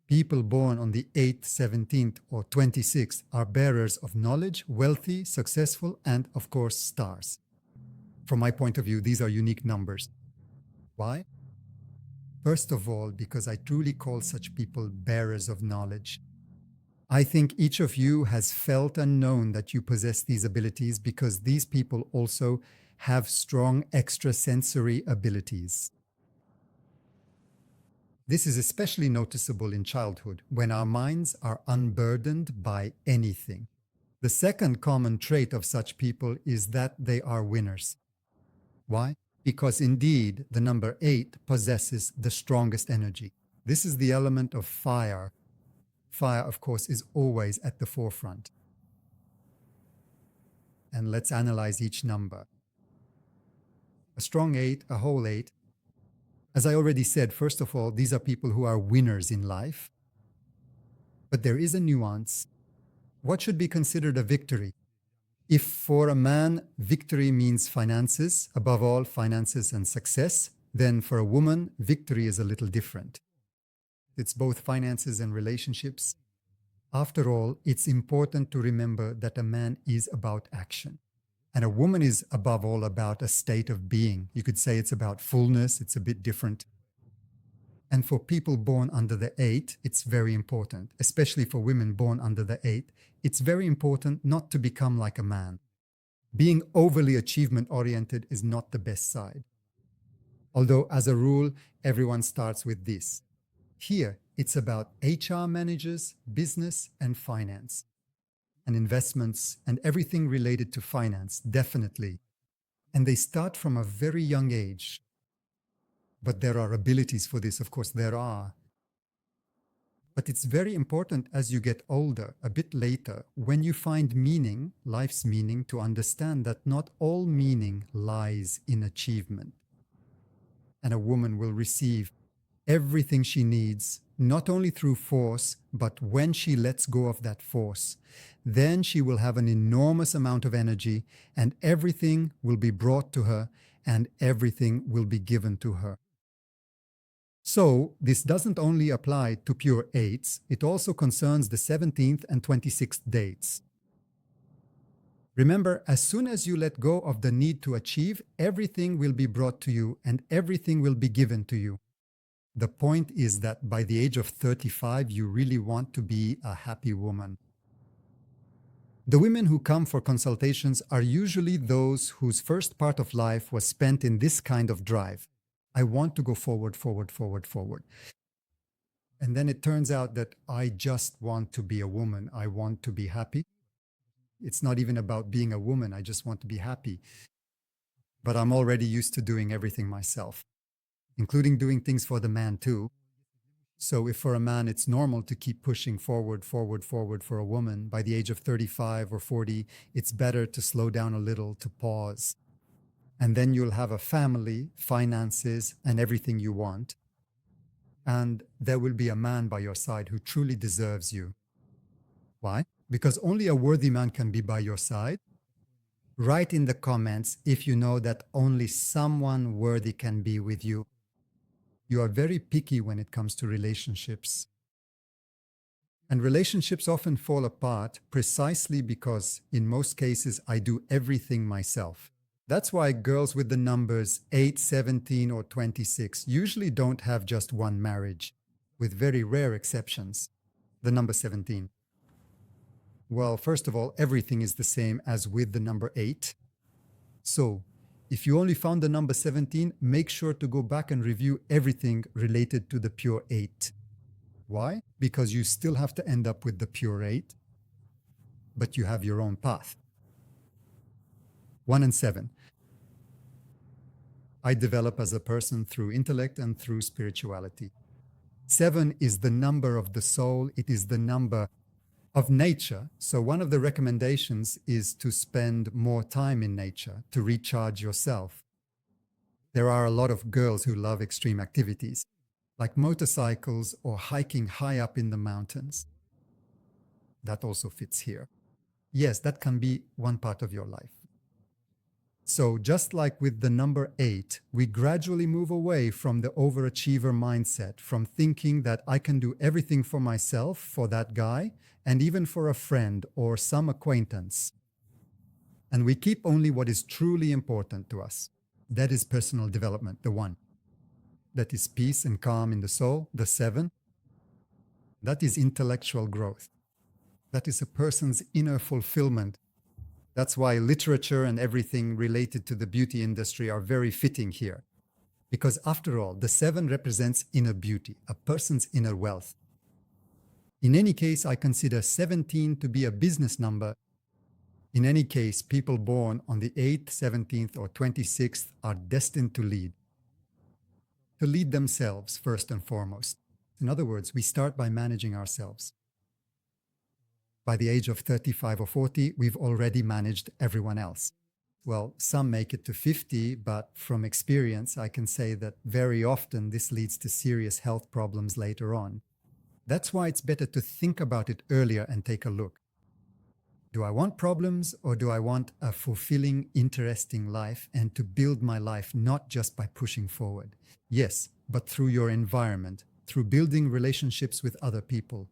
People born on the 8th, 17th, or 26th are bearers of knowledge, wealthy, successful, and, of course, stars. From my point of view, these are unique numbers. Why? First of all, because I truly call such people bearers of knowledge. I think each of you has felt and known that you possess these abilities because these people also have strong extrasensory abilities. This is especially noticeable in childhood, when our minds are unburdened by anything. The second common trait of such people is that they are winners. Why? Because indeed, the number 8 possesses the strongest energy. This is the element of fire. Fire, of course, is always at the forefront. And let's analyze each number. A strong 8, a whole 8. As I already said, first of all, these are people who are winners in life. But there is a nuance. What should be considered a victory? If for a man, victory means finances, above all, finances and success, then for a woman, victory is a little different. It's both finances and relationships. After all, it's important to remember that a man is about action. And a woman is above all about a state of being. You could say it's about fullness, it's a bit different. And for people born under the 8, it's very important, especially for women born under the 8, it's very important not to become like a man. Being overly achievement-oriented is not the best side. Although, as a rule, everyone starts with this. Here, it's about HR managers, business, and finance. And investments, and everything related to finance, definitely. And they start from a very young age. But there are abilities for this, of course, there are. But it's very important as you get older, a bit later, when you find meaning, life's meaning, to understand that not all meaning lies in achievement. And a woman will receive everything she needs, not only through force, but when she lets go of that force, then she will have an enormous amount of energy and everything will be brought to her and everything will be given to her. So this doesn't only apply to pure 8s, it also concerns the 17th and 26th dates. Remember, as soon as you let go of the need to achieve, everything will be brought to you and everything will be given to you. The point is that by the age of 35, you really want to be a happy woman. The women who come for consultations are usually those whose first part of life was spent in this kind of drive. I want to go forward, forward, forward, forward. And then it turns out that I just want to be a woman. I want to be happy. It's not even about being a woman. I just want to be happy. But I'm already used to doing everything myself, including doing things for the man too. So if for a man it's normal to keep pushing forward, forward, forward for a woman, by the age of 35 or 40, it's better to slow down a little, to pause. And then you'll have a family, finances, and everything you want. And there will be a man by your side who truly deserves you. Why? Because only a worthy man can be by your side. Write in the comments if you know that only someone worthy can be with you. You are very picky when it comes to relationships. And relationships often fall apart precisely because, in most cases, I do everything myself. That's why girls with the numbers 8, 17, or 26 usually don't have just one marriage, with very rare exceptions. The number 17. Well, first of all, everything is the same as with the number 8. So, if you only found the number 17, make sure to go back and review everything related to the pure 8. Why? Because you still have to end up with the pure 8, but you have your own path. 1 and 7. I develop as a person through intellect and through spirituality. 7 is the number of the soul. It is the number of nature. So one of the recommendations is to spend more time in nature, to recharge yourself. There are a lot of girls who love extreme activities, like motorcycles or hiking high up in the mountains. That also fits here. Yes, that can be one part of your life. So just like with the number 8, we gradually move away from the overachiever mindset, from thinking that I can do everything for myself, for that guy, and even for a friend or some acquaintance. And we keep only what is truly important to us. That is personal development, the 1. That is peace and calm in the soul, the 7. That is intellectual growth. That is a person's inner fulfillment. That's why literature and everything related to the beauty industry are very fitting here. Because after all, the 7 represents inner beauty, a person's inner wealth. In any case, I consider 17 to be a business number. In any case, people born on the 8th, 17th, or 26th are destined to lead themselves first and foremost. In other words, we start by managing ourselves. By the age of 35 or 40, we've already managed everyone else. Well, some make it to 50, but from experience, I can say that very often this leads to serious health problems later on. That's why it's better to think about it earlier and take a look. Do I want problems, or do I want a fulfilling, interesting life and to build my life not just by pushing forward? Yes, but through your environment, through building relationships with other people.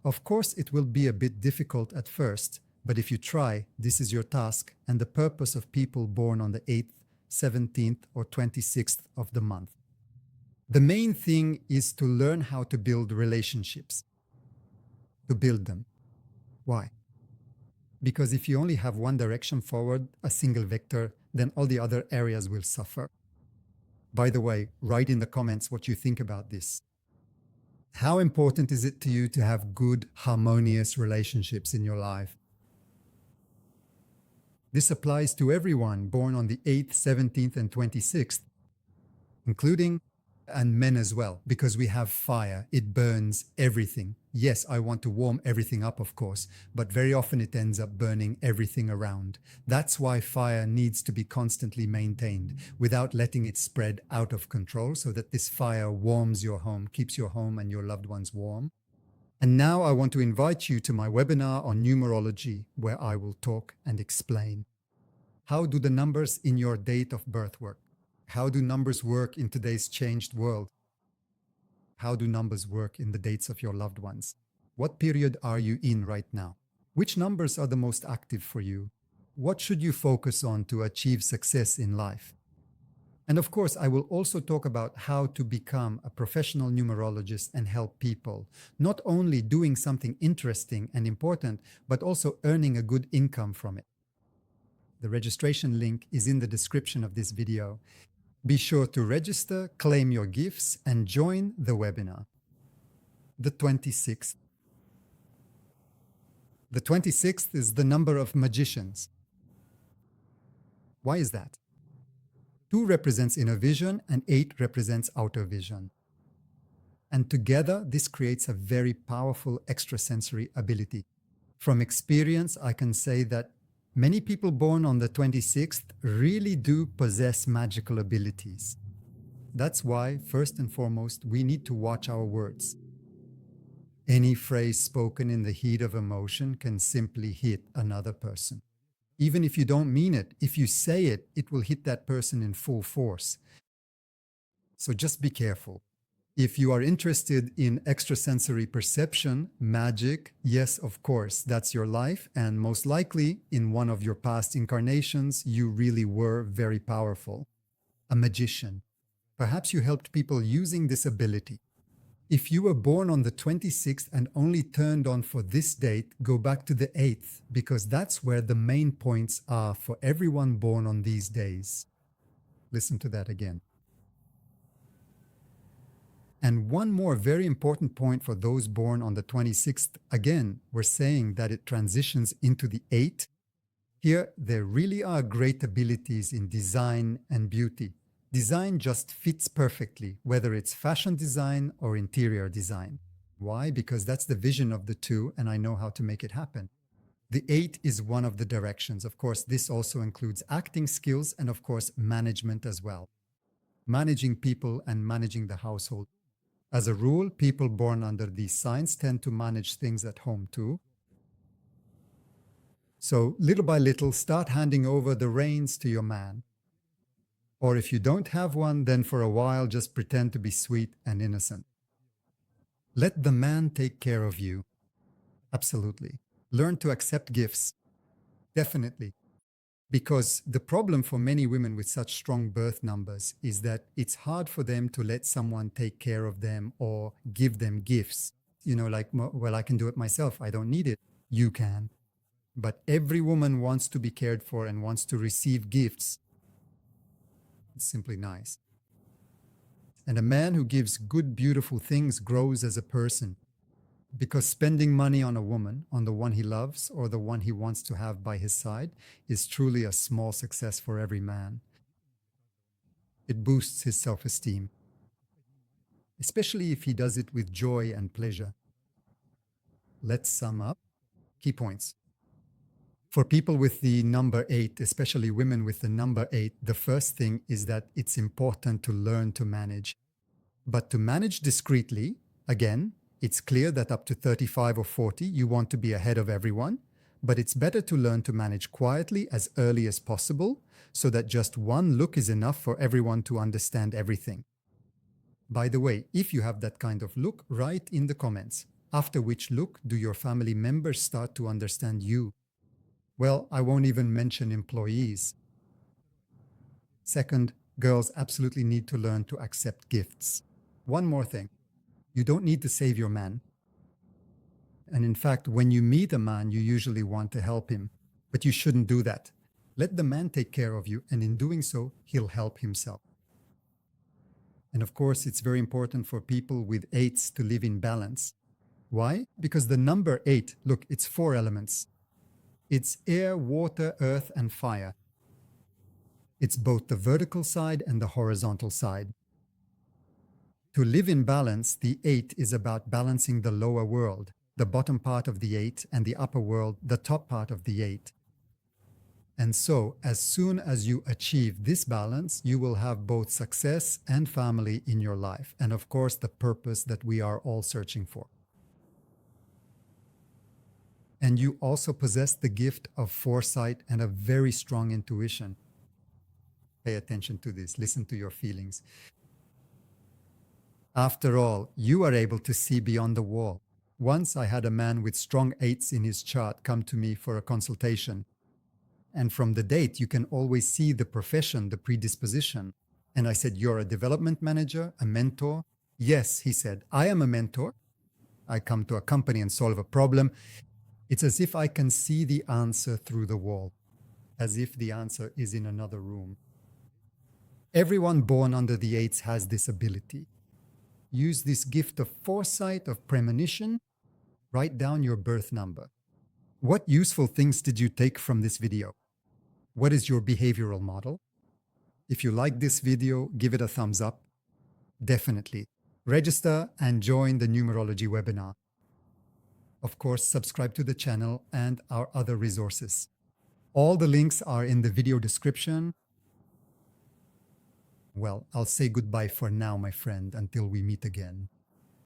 Of course, it will be a bit difficult at first, but if you try, this is your task and the purpose of people born on the 8th, 17th, or 26th of the month. The main thing is to learn how to build relationships, to build them. Why? Because if you only have one direction forward, a single vector, then all the other areas will suffer. By the way, write in the comments what you think about this. How important is it to you to have good, harmonious relationships in your life? This applies to everyone born on the 8th, 17th, and 26th, including and men as well, because we have fire. It burns everything. Yes, I want to warm everything up, of course, but very often it ends up burning everything around. That's why fire needs to be constantly maintained without letting it spread out of control, so that this fire warms your home, keeps your home and your loved ones warm. And now I want to invite you to my webinar on numerology, where I will talk and explain. How do the numbers in your date of birth work? How do numbers work in today's changed world? How do numbers work in the dates of your loved ones? What period are you in right now? Which numbers are the most active for you? What should you focus on to achieve success in life? And of course, I will also talk about how to become a professional numerologist and help people, not only doing something interesting and important, but also earning a good income from it. The registration link is in the description of this video. Be sure to register, claim your gifts, and join the webinar. The 26th. The 26th is the number of magicians. Why is that? 2 represents inner vision and 8 represents outer vision. And together, this creates a very powerful extrasensory ability. From experience, I can say that many people born on the 26th really do possess magical abilities. That's why, first and foremost, we need to watch our words. Any phrase spoken in the heat of emotion can simply hit another person. Even if you don't mean it, if you say it, it will hit that person in full force. So just be careful. If you are interested in extrasensory perception, magic, yes, of course, that's your life. And most likely, in one of your past incarnations, you really were very powerful. A magician. Perhaps you helped people using this ability. If you were born on the 26th and only turned on for this date, go back to the 8th, because that's where the main points are for everyone born on these days. Listen to that again. And one more very important point for those born on the 26th, again, we're saying that it transitions into the 8. Here, there really are great abilities in design and beauty. Design just fits perfectly, whether it's fashion design or interior design. Why? Because that's the vision of the 2, and I know how to make it happen. The 8 is one of the directions. Of course, this also includes acting skills and, of course, management as well. Managing people and managing the household. As a rule, people born under these signs tend to manage things at home too. So little by little, start handing over the reins to your man. Or if you don't have one, then for a while, just pretend to be sweet and innocent. Let the man take care of you. Absolutely. Learn to accept gifts. Definitely. Because the problem for many women with such strong birth numbers is that it's hard for them to let someone take care of them or give them gifts. Like, well, I can do it myself. I don't need it. You can. But every woman wants to be cared for and wants to receive gifts. It's simply nice. And a man who gives good, beautiful things grows as a person. Because spending money on a woman, on the one he loves or the one he wants to have by his side, is truly a small success for every man. It boosts his self-esteem, especially if he does it with joy and pleasure. Let's sum up. Key points. For people with the number 8, especially women with the number 8, the first thing is that it's important to learn to manage. But to manage discreetly, again, it's clear that up to 35 or 40, you want to be ahead of everyone, but it's better to learn to manage quietly as early as possible so that just one look is enough for everyone to understand everything. By the way, if you have that kind of look, write in the comments. After which look do your family members start to understand you? Well, I won't even mention employees. Second, girls absolutely need to learn to accept gifts. One more thing. You don't need to save your man. And in fact, when you meet a man, you usually want to help him. But you shouldn't do that. Let the man take care of you, and in doing so, he'll help himself. And of course, it's very important for people with 8s to live in balance. Why? Because the number 8, look, it's 4 elements. It's air, water, earth, and fire. It's both the vertical side and the horizontal side. To live in balance, the 8 is about balancing the lower world, the bottom part of the 8, and the upper world, the top part of the 8. And so, as soon as you achieve this balance, you will have both success and family in your life, and of course, the purpose that we are all searching for. And you also possess the gift of foresight and a very strong intuition. Pay attention to this. Listen to your feelings. After all, you are able to see beyond the wall. Once I had a man with strong 8s in his chart come to me for a consultation. And from the date, you can always see the profession, the predisposition. And I said, "You're a development manager, a mentor?" "Yes," he said, "I am a mentor. I come to a company and solve a problem." It's as if I can see the answer through the wall, as if the answer is in another room. Everyone born under the 8s has this ability. Use this gift of foresight, of premonition. Write down your birth number. What useful things did you take from this video? What is your behavioral model? If you like this video, give it a thumbs up. Definitely. Register and join the Numerology Webinar. Of course, subscribe to the channel and our other resources. All the links are in the video description. Well, I'll say goodbye for now, my friend, until we meet again.